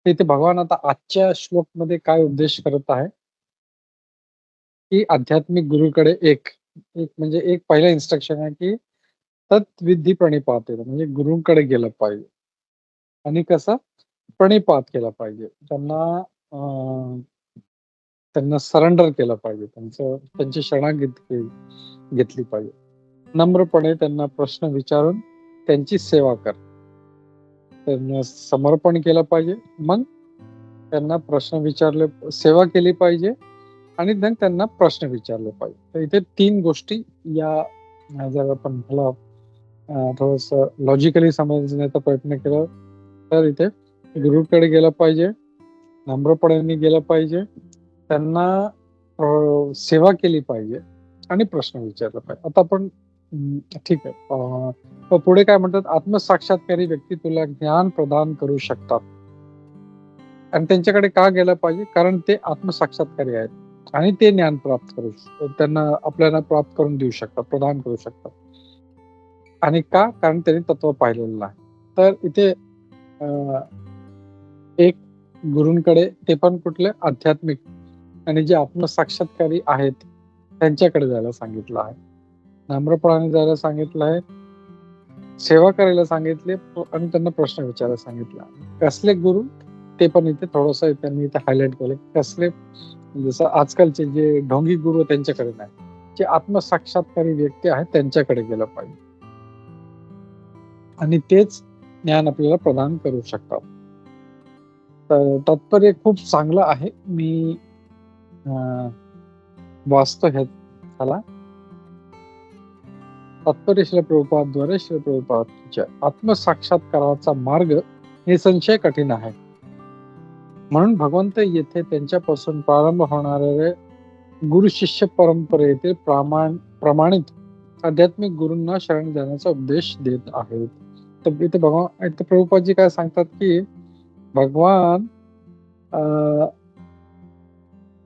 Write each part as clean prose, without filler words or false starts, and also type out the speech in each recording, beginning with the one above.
तर इथे भगवान आता आजच्या श्लोकमध्ये काय उद्देश करत आहे, की आध्यात्मिक गुरुकडे एक एक म्हणजे एक पहिलं इन्स्ट्रक्शन आहे, की तत्विधी प्रणिपात म्हणजे गुरूंकडे गेलं पाहिजे आणि कसं प्रणिपात केला पाहिजे. त्यांना सरेंडर केलं पाहिजे. त्यांची शरणागती घेतली पाहिजे. नम्रपणे त्यांना प्रश्न विचारून त्यांची सेवा कर. त्यांना समर्पण केलं पाहिजे. मग त्यांना प्रश्न विचारले, सेवा केली पाहिजे आणि मग त्यांना प्रश्न विचारले पाहिजे. तर इथे 3 गोष्टी या जर आपण ह्याला थोडंसं लॉजिकली समजण्याचा प्रयत्न केला, तर इथे गुरुकडे गेलं पाहिजे, नम्रपणे गेलं पाहिजे, त्यांना सेवा केली पाहिजे आणि प्रश्न विचारला पाहिजे. आता आपण ठीक आहे. मग पुढे काय म्हणतात, आत्मसाक्षात्कारी व्यक्ती तुला ज्ञान प्रदान करू शकतात. आणि त्यांच्याकडे का गेलं पाहिजे? कारण ते आत्मसाक्षात्कारी आहेत आणि ते ज्ञान प्राप्त त्यांना आपल्याला प्राप्त करून देऊ शकतात, प्रदान करू शकतात. आणि का? कारण त्यांनी तत्व पाहिलेलं नाही. तर इथे एक गुरूंकडे, ते पण कुठले आध्यात्मिक आणि जे आत्मसाक्षात्कारी आहेत त्यांच्याकडे जायला सांगितलं आहे. नम्रपणाने जायला सांगितलं आहे, सेवा करायला सांगितले आणि त्यांना प्रश्न विचारायला सांगितला. कसले गुरु? ते पण इथे थोडंसं त्यांनी इथे हायलाइट केलं. कसले? जसं आजकालचे जे ढोंगी गुरु त्यांच्याकडे नाही. जे आत्मसाक्षात्कारी व्यक्ती आहेत त्यांच्याकडे गेलं पाहिजे. आणि तेच ज्ञान आपल्याला प्रदान करू शकतात. तर तात्पर्य खूप चांगलं आहे. मी वाचतो ह्याला. तात्पर्य श्री प्रभुपादद्वारे श्री प्रभुपादच्या आत्मसाक्षात्काराचा मार्ग निसंशय कठीण आहे. म्हणून भगवंत येथे त्यांच्यापासून प्रारंभ होणारे गुरु शिष्य परंपरेतील प्रमाणित आध्यात्मिक गुरूंना शरण जाण्याचा उपदेश देत आहेत. तर इथे प्रभुपादजी काय सांगतात, की भगवान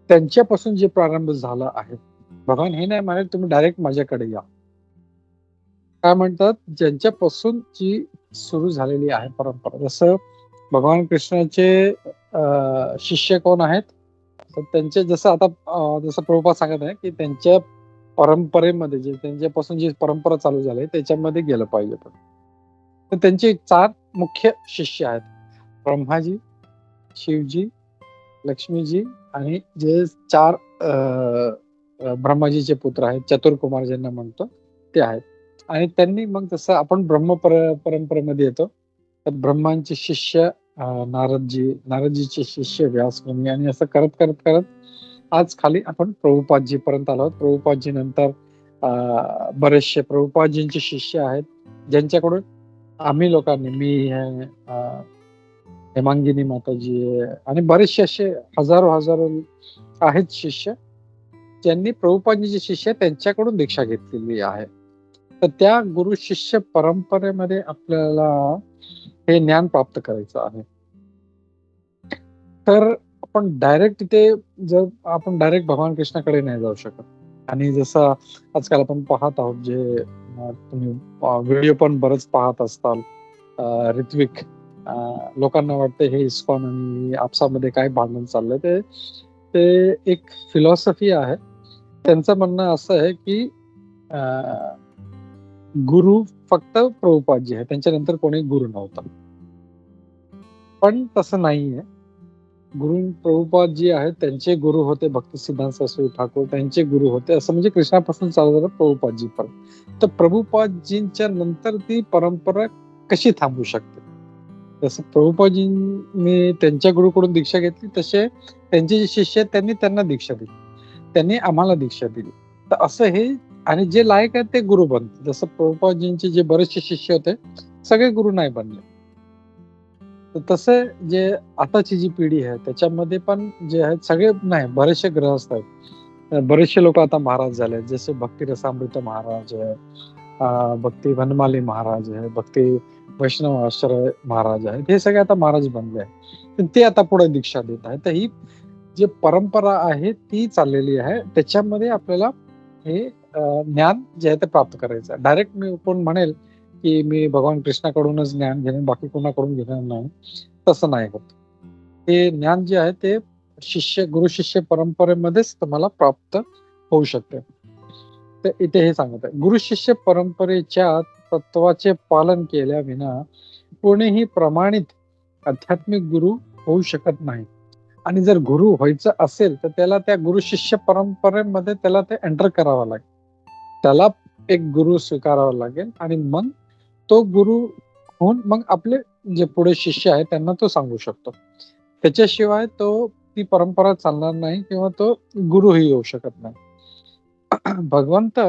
त्यांच्यापासून जे प्रारंभ झाला आहे, भगवान हे नाही म्हणत तुम्ही डायरेक्ट माझ्याकडे या. काय म्हणतात, ज्यांच्यापासून जी सुरू झालेली आहे परंपरा, जसं भगवान कृष्णाचे शिष्य कोण आहेत, तर त्यांचे जसं आता जसं प्रभुपाद सांगत आहे, की त्यांच्या परंपरेमध्ये जे त्यांच्यापासून जी परंपरा चालू झाली त्याच्यामध्ये गेलं पाहिजे. तर त्यांचे 4 मुख्य शिष्य आहेत, ब्रह्माजी, शिवजी, लक्ष्मीजी आणि जे 4 ब्रह्माजीचे पुत्र आहेत, चतुर्कुमार ज्यांना म्हणतो ते आहेत. आणि त्यांनी मग जसं आपण परंपरेमध्ये येतो, तर ब्रह्मांचे शिष्य नारदजीचे शिष्य व्यासमुनी आणि असं करत आज खाली आपण प्रभुपादजी पर्यंत आलो आहोत. प्रभुपादजी नंतर बरेचसे प्रभुपादजींचे शिष्य आहेत, ज्यांच्याकडून आम्ही लोकांनी, मी हेमांगिनी माताजी आणि बरेचसे असे हजारो आहेत शिष्य, ज्यांनी प्रभुपादजीचे शिष्य त्यांच्याकडून दीक्षा घेतलेली आहे. तर त्या गुरु शिष्य परंपरेमध्ये आपल्याला हे ज्ञान प्राप्त करायचं आहे. तर आपण डायरेक्ट भगवान कृष्णाकडे नाही जाऊ शकत. आणि जसं आजकाल आपण पाहत आहोत, जे तुम्ही व्हिडिओ पण बरेच पाहत असताल, ऋत्विक लोकांना वाटतं हे इस्कॉन आणि आपसामध्ये काय भांडण चाललंय, ते एक फिलॉसॉफी आहे. त्यांचं म्हणणं असं आहे, की गुरु फक्त प्रभुपादजी आहे, त्यांच्यानंतर कोणी गुरु नव्हता. पण तसं नाहीये. प्रभुपाद जी आहेत त्यांचे गुरु होते भक्तिसिद्धांत सरस्वती ठाकूर, त्यांचे गुरु होते, असं म्हणजे कृष्णापासून चालू झालं प्रभुपादजी पर्यंत. तर प्रभुपादजींच्या नंतर ती परंपरा कशी थांबू शकते? जसं प्रभुपादजींनी त्यांच्या गुरुकडून दीक्षा घेतली, तसे त्यांचे जे शिष्य आहेत त्यांनी त्यांना दीक्षा दिली, त्यांनी आम्हाला दीक्षा दिली. तर असं हे, आणि जे लायक आहेत ते गुरु बनते. जसं प्रभुपादजींचे जे बरेचसे शिष्य होते सगळे गुरु नाही बनले. तर तसं जे आताची जी पिढी आहे त्याच्यामध्ये पण जे आहेत सगळे नाही, बरेचसे ग्रहस्थ आहेत. बरेचसे लोक आता महाराज झाले, जसे भक्ती रसामृत महाराज आहे, भक्ती वनमाली महाराज आहे, भक्ती वैष्णव आश्रय महाराज आहेत, हे सगळे आता महाराज बनले आहेत. ते आता पुढे दीक्षा देत आहेत. तर ही जी परंपरा आहे ती चाललेली आहे, त्याच्यामध्ये आपल्याला हे ज्ञान जे आहे ते प्राप्त करायचं. डायरेक्ट मी कोण म्हणेल की मी भगवान कृष्णाकडूनच ज्ञान घेणे, बाकी कोणाकडून घेणार नाही, तसं नाही होत. हे ज्ञान जे आहे ते गुरु शिष्य परंपरेमध्येच तुम्हाला प्राप्त होऊ शकते. तर इथे हे सांगत आहे, गुरु शिष्य परंपरेच्या तत्वाचे पालन केल्याविना कोणीही प्रमाणित आध्यात्मिक गुरु होऊ शकत नाही. आणि जर गुरु व्हायचं असेल तर त्याला त्या गुरु शिष्य परंपरेमध्ये त्याला ते एंटर करावं लागेल. त्याला एक गुरु स्वीकारावा लागेल आणि मग तो गुरु होऊन मग आपले जे पुढे शिष्य आहेत त्यांना तो सांगू शकतो. त्याच्याशिवाय ती परंपरा चालणार नाही किंवा तो गुरुही होऊ शकत नाही. भगवंत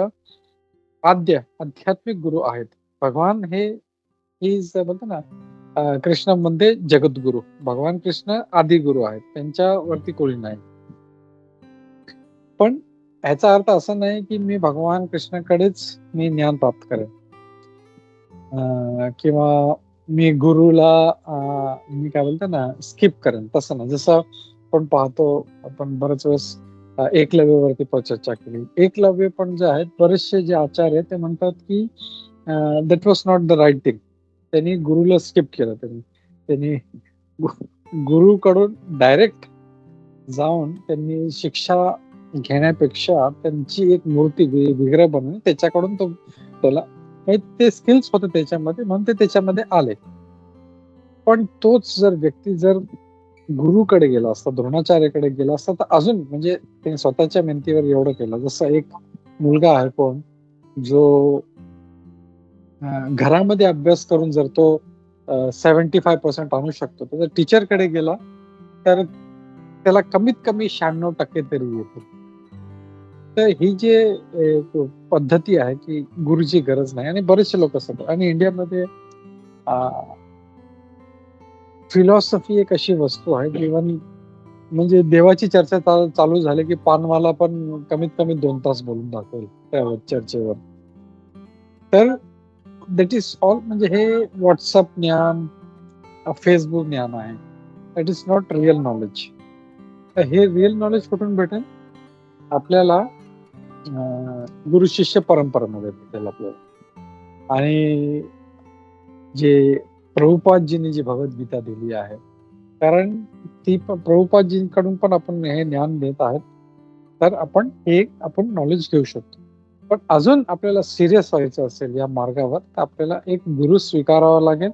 आध्यात्मिक गुरु आहेत. भगवान हे बोलतो ना, कृष्णामध्ये जगद्गुरु. भगवान कृष्ण आदी गुरु आहेत. त्यांच्यावरती कोणी नाही. पण ह्याचा अर्थ असा नाही की मी भगवान कृष्णाकडेच मी ज्ञान प्राप्त करेन किंवा मी गुरुला मी काय बोलतो ना स्किप करेन, तसं नाही. जसं आपण पाहतो, आपण बरेच वेळेस एकलव्यावरती पण चर्चा केली. एकलव्य पण जे आहेत बरेचसे जे आचार्य आहेत ते म्हणतात की that was not the right thing. त्यांनी गुरुला स्किप केलं. त्यांनी गुरुकडून डायरेक्ट जाऊन त्यांनी शिक्षा घेण्यापेक्षा त्यांची एक मूर्ती विग्रह बनवून त्याच्याकडून त्याला ते स्किल्स होते त्याच्यामध्ये, म्हणून ते त्याच्यामध्ये आले. पण तोच जर व्यक्ती जर गुरुकडे गेला असता, द्रोणाचार्याकडे गेला असता, तर अजून म्हणजे त्यांनी स्वतःच्या मेहनतीवर एवढं केलं. जसं एक मुलगा आहे कोण जो घरामध्ये अभ्यास करून जर तो 75% आणू शकतो, तर जर टीचरकडे गेला तर त्याला कमीत कमी 96% तरी येतो. तर ही जे पद्धती आहे की गुरुची गरज नाही, आणि बरेचसे लोक असतात. आणि इंडियामध्ये फिलॉसॉफी एक अशी वस्तू आहे, इव्हन म्हणजे देवाची चर्चा चालू झाली की पानवाला पण कमीत कमी 2 तास बोलून दाखवेल त्या चर्चेवर. तर दॅट इज ऑल. म्हणजे हे व्हॉट्सअप ज्ञान, फेसबुक ज्ञान आहे. That is not real knowledge. तर हे रिअल नॉलेज कुठून भेटेल? आपल्याला गुरु शिष्य परंपरेमध्ये भेटेल आपल्याला. आणि जे प्रभुपादजींनी जी भगवद्गीता दिली आहे, कारण ती प्रभुपादजींकडून पण आपण हे ज्ञान देत आहोत, तर आपण नॉलेज घेऊ शकतो. पण अजून आपल्याला सिरियस व्हायचं असेल या मार्गावर, तर आपल्याला एक गुरु स्वीकारावा लागेल,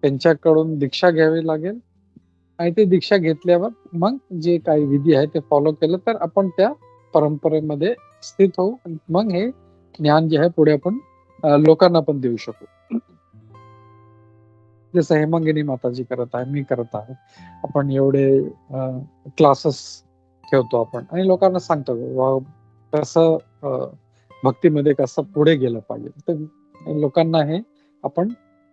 त्यांच्याकडून दीक्षा घ्यावी लागेल. आणि ते दीक्षा घेतल्यावर मग जे काही विधी आहे ते फॉलो केलं तर आपण त्या परंपरेमध्ये स्थित होऊ. मग हे ज्ञान जे आहे पुढे आपण लोकांना पण देऊ शकू. जसं हेमांगिनी माताजी करत आहे, मी करत आहे. आपण एवढे क्लासेस ठेवतो आपण आणि लोकांना सांगतो कसं भक्तीमध्ये कसं पुढे गेलं पाहिजे. तर लोकांना हे आपण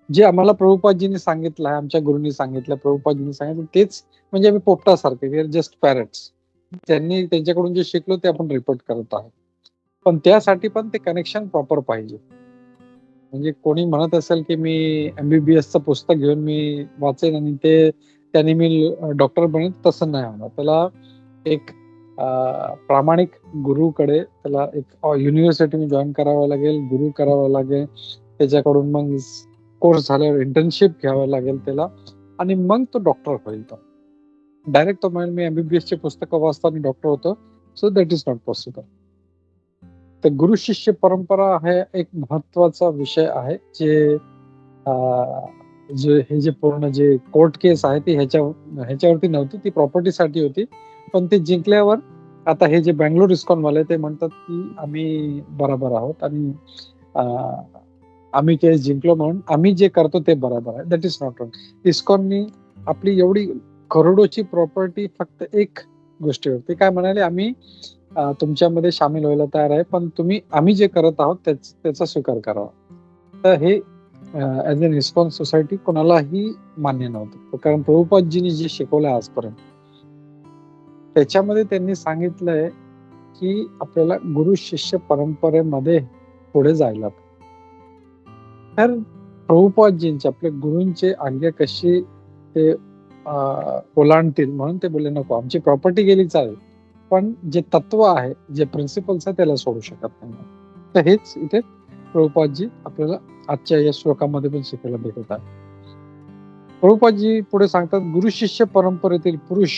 जे आम्हाला प्रभुपादजींनी सांगितलं आहे, आमच्या गुरूंनी सांगितलं, प्रभुपादजींनी सांगितलं, तेच म्हणजे आम्ही पोपटासारखे, जस्ट पॅरट्स. त्यांनी त्यांच्याकडून जे शिकलो ते आपण रिपोर्ट करत आहोत. पण त्यासाठी पण ते कनेक्शन प्रॉपर पाहिजे. म्हणजे कोणी म्हणत असेल की मी MBBSचं पुस्तक घेऊन मी वाचेन आणि त्याने मी डॉक्टर बनेन, तसं नाही होणार. त्याला एक प्रामाणिक गुरुकडे त्याला एक युनिव्हर्सिटी जॉईन करावं लागेल, गुरु करावा लागेल. त्याच्याकडून मग कोर्स झाल्यावर इंटर्नशिप घ्यावं लागेल त्याला, आणि मग तो डॉक्टर होईल. तो डायरेक्ट तो म्हणेल मी MBBSची पुस्तकं वाचतो आणि डॉक्टर होतो. So that is not possible. तर गुरु शिष्य परंपरा हा एक महत्वाचा विषय आहे, हे जे पूर्ण जे कोर्ट केस आहे ती ह्याच्यावरती नव्हती, ती प्रॉपर्टीसाठी होती. पण ते जिंकल्यावर आता हे जे बँगलोर इस्कॉन वाले ते म्हणतात की आम्ही बरोबर आहोत आणि आम्ही केस जिंकलो म्हणून आम्ही जे करतो ते बरोबर आहे. That is not wrong. इस्कॉननी आपली एवढी करोडोची प्रॉपर्टी फक्त एक गोष्टीवरती काय म्हणाले, आम्ही तुमच्यामध्ये सामील व्हायला तयार आहे, पण आम्ही जे करत आहोत त्याचा स्वीकार करावा. तर हे ऍज अन इस्कॉन सोसायटी कोणालाही मान्य नव्हतं. कारण प्रभुपादजींनी जे शिकवलं आजपर्यंत त्याच्यामध्ये त्यांनी सांगितलंय की आपल्याला गुरु शिष्य परंपरेमध्ये पुढे जायला. तर प्रभुपादजींचे आपल्या गुरूंचे आज्ञा कशी ते ओलांडतील म्हणून ते बोलले नको, आमची प्रॉपर्टी गेली चालेल, पण जे तत्व आहे, जे प्रिन्सिपल्स आहे त्याला सोडू शकत नाही. तर हेच इथे प्रभुपादजी आपल्याला आजच्या या श्लोकामध्ये पण शिकायला भेटत आहे. प्रभुपादजी पुढे सांगतात, गुरु शिष्य परंपरेतील पुरुष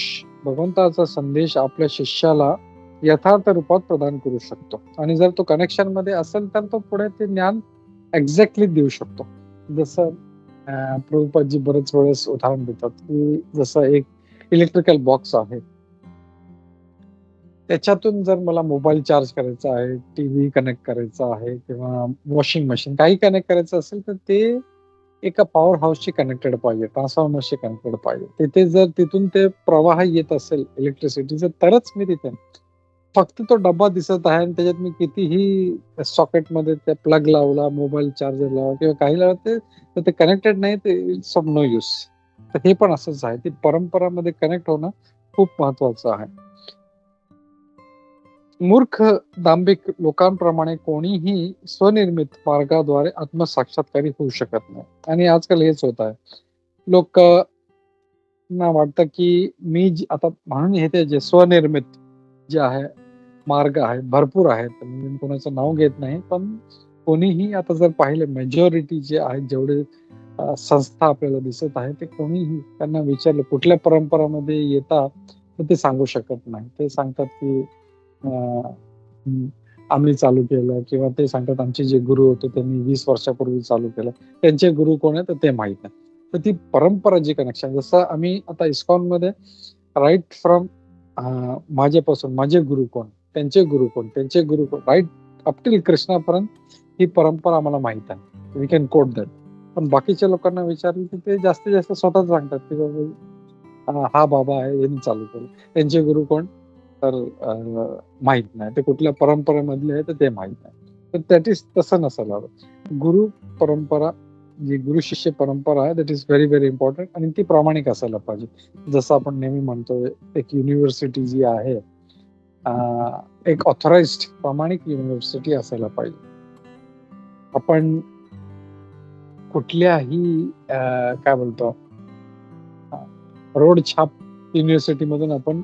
भगवंताचा संदेश आपल्या शिष्याला यथार्थ रूपात प्रदान करू शकतो, आणि जर तो कनेक्शन मध्ये असेल तर तो पुढे ते ज्ञान एक्झॅक्टली देऊ शकतो. जसं प्रभुपादजी बरेच वेळेस उदाहरण देतात, की जसं एक इलेक्ट्रिकल बॉक्स आहे, त्याच्यातून जर मला मोबाईल चार्ज करायचा आहे, टीव्ही कनेक्ट करायचा आहे किंवा वॉशिंग मशीन काही कनेक्ट करायचं असेल, तर ते एका पॉवर हाऊसशी कनेक्टेड पाहिजे, ट्रान्सफॉर्मरशी कनेक्टेड पाहिजे. तिथे जर तिथून ते प्रवाह येत असेल इलेक्ट्रिसिटीचा, तरच मी तिथे. फक्त तो डब्बा दिसत आहे आणि त्याच्यात मी कितीही सॉकेटमध्ये त्या प्लग लावला, मोबाईल चार्जर लावला किंवा काही लावला, तर ते कनेक्टेड नाही, ते इट्स ऑफ नो यूज. तर हे पण असंच आहे, ती परंपरामध्ये कनेक्ट होणं खूप महत्वाचं आहे. मूर्ख दांभिक लोकांप्रमाणे कोणीही स्वनिर्मित मार्गाद्वारे आत्मसाक्षात्कारी होऊ शकत नाही, आणि आजकाल हेच होत आहे. लोक ना वाटतं की आता म्हणून हे ते जे स्वनिर्मित जे आहे मार्ग आहेत, भरपूर आहेत. मी कोणाचं नाव घेत नाही, पण कोणीही आता जर पाहिलं, मेजॉरिटी जे आहेत, जेवढे संस्था आपल्याला दिसत आहे, ते कोणीही त्यांना विचारलं कुठल्या परंपरामध्ये येतात, तर ते सांगू शकत नाही. ते सांगतात की आम्ही चालू केलं, किंवा ते सांगतात आमचे जे गुरु होते त्यांनी 20 वर्षापूर्वी चालू केलं. त्यांचे गुरु कोण आहे, तर ते माहित नाही. तर ती परंपरा जी कनेक्शन, जसं आम्ही आता इस्कॉनमध्ये राईट फ्रॉम माझ्यापासून माझे गुरु कोण, त्यांचे गुरु कोण, त्यांचे गुरु कोण, राईट अप टिल कृष्णापर्यंत ही परंपरा आम्हाला माहित आहे. We can quote that. पण बाकीच्या लोकांना विचारलं तर ते जास्तीत जास्त स्वतःच सांगतात की बाबा हा बाबा आहे, यांनी चालू केलं. त्यांचे गुरु कोण, तर माहित नाही. ते कुठल्या परंपरेमधले आहे, तर ते माहित नाही. तर दॅट इज तसं नसायला हवं. गुरु परंपरा, जी गुरु शिष्य परंपरा आहे, that is very very important, आणि ती प्रामाणिक असायला पाहिजे. जसं आपण नेहमी म्हणतोय, एक युनिव्हर्सिटी जी आहे, एक ऑथराइज्ड प्रामाणिक युनिव्हर्सिटी असायला पाहिजे. आपण कुठल्याही काय बोलतो, रोड छाप युनिव्हर्सिटीमधून आपण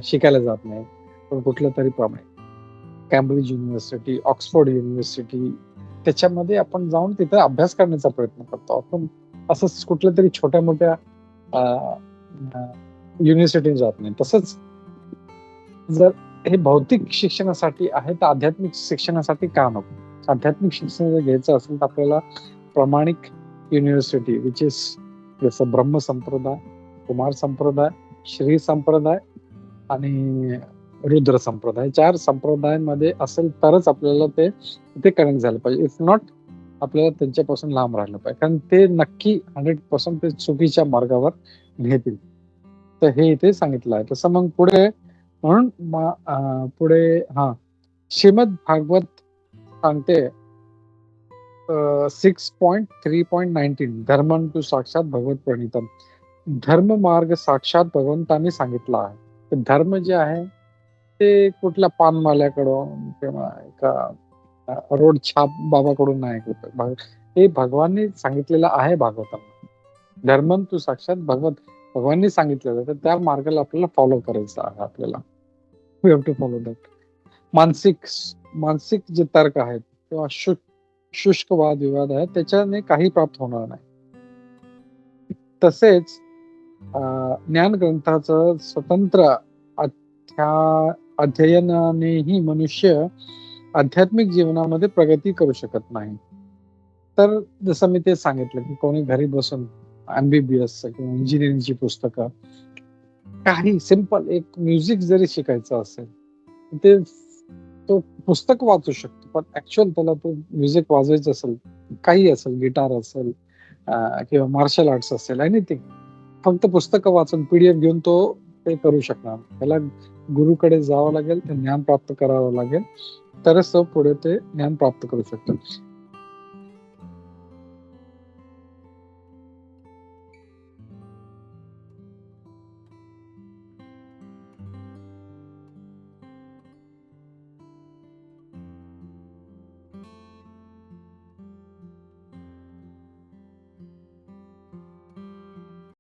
शिकायला जात नाही, पण कुठल्या तरी प्रमाणे कॅम्ब्रिज युनिव्हर्सिटी, ऑक्सफोर्ड युनिव्हर्सिटी, त्याच्यामध्ये आपण जाऊन तिथे अभ्यास करण्याचा प्रयत्न करतो. आपण असंच कुठल्या तरी छोट्या मोठ्या युनिव्हर्सिटी जात नाही. तसंच जर हे भौतिक शिक्षणासाठी आहे, तर आध्यात्मिक शिक्षणासाठी का नको? आध्यात्मिक शिक्षण जर घ्यायचं असेल तर आपल्याला प्रामाणिक युनिव्हर्सिटी, विच इज जसं ब्रह्म संप्रदाय, कुमार संप्रदाय, श्री संप्रदाय आणि रुद्र संप्रदाय, 4 संप्रदायांमध्ये असेल तरच आपल्याला ते कनेक्ट झालं पाहिजे. इफ नॉट, आपल्याला त्यांच्यापासून लांब राहिलं पाहिजे, कारण ते नक्की 100% ते चुकीच्या मार्गावर नेतील. तर हे इथे सांगितलं आहे. तसं मग पुढे म्हणून पुढे श्रीमद भागवत सांगते 6.3.19 धर्मं तु साक्षात भगवत प्रणीतम. धर्म मार्ग साक्षात भगवंतांनी सांगितला आहे. तर धर्म जे आहे ते कुठल्या पानमाल्याकडून किंवा एका रोड छाप बाबाकडून नाही, हे भगवाननी सांगितलेलं आहे भागवतामध्ये. धर्मं तु साक्षात भगवाननी सांगितलेलं, तर त्या मार्गाला आपल्याला फॉलो करायचं आहे. आपल्याला we have to follow that. मानसिक जे तर्क आहेत किंवा शुष्क वादविवाद आहे, त्याच्याने काही प्राप्त होणार नाही. तसेच ज्ञान ग्रंथाचं स्वतंत्र अध्ययनानेही मनुष्य आध्यात्मिक जीवनामध्ये प्रगती करू शकत नाही. तर जसं मी ते सांगितलं की कोणी घरी बसून MBBS किंवा इंजिनिअरिंगची पुस्तकं, काही सिंपल एक म्युझिक जरी शिकायचं असेल, ते तो पुस्तक वाचू शकतो, पण ऍक्च्युअल त्याला तो म्युझिक वाजवायचं असेल, काही असेल, गिटार असेल किंवा मार्शल आर्ट्स असेल, एनिथिंग, फक्त पुस्तकं वाचून PDF घेऊन तो ते करू शकणार. त्याला गुरुकडे जावं लागेल, ते ज्ञान प्राप्त करावं लागेल, तरच तो पुढे ते ज्ञान प्राप्त करू शकतो.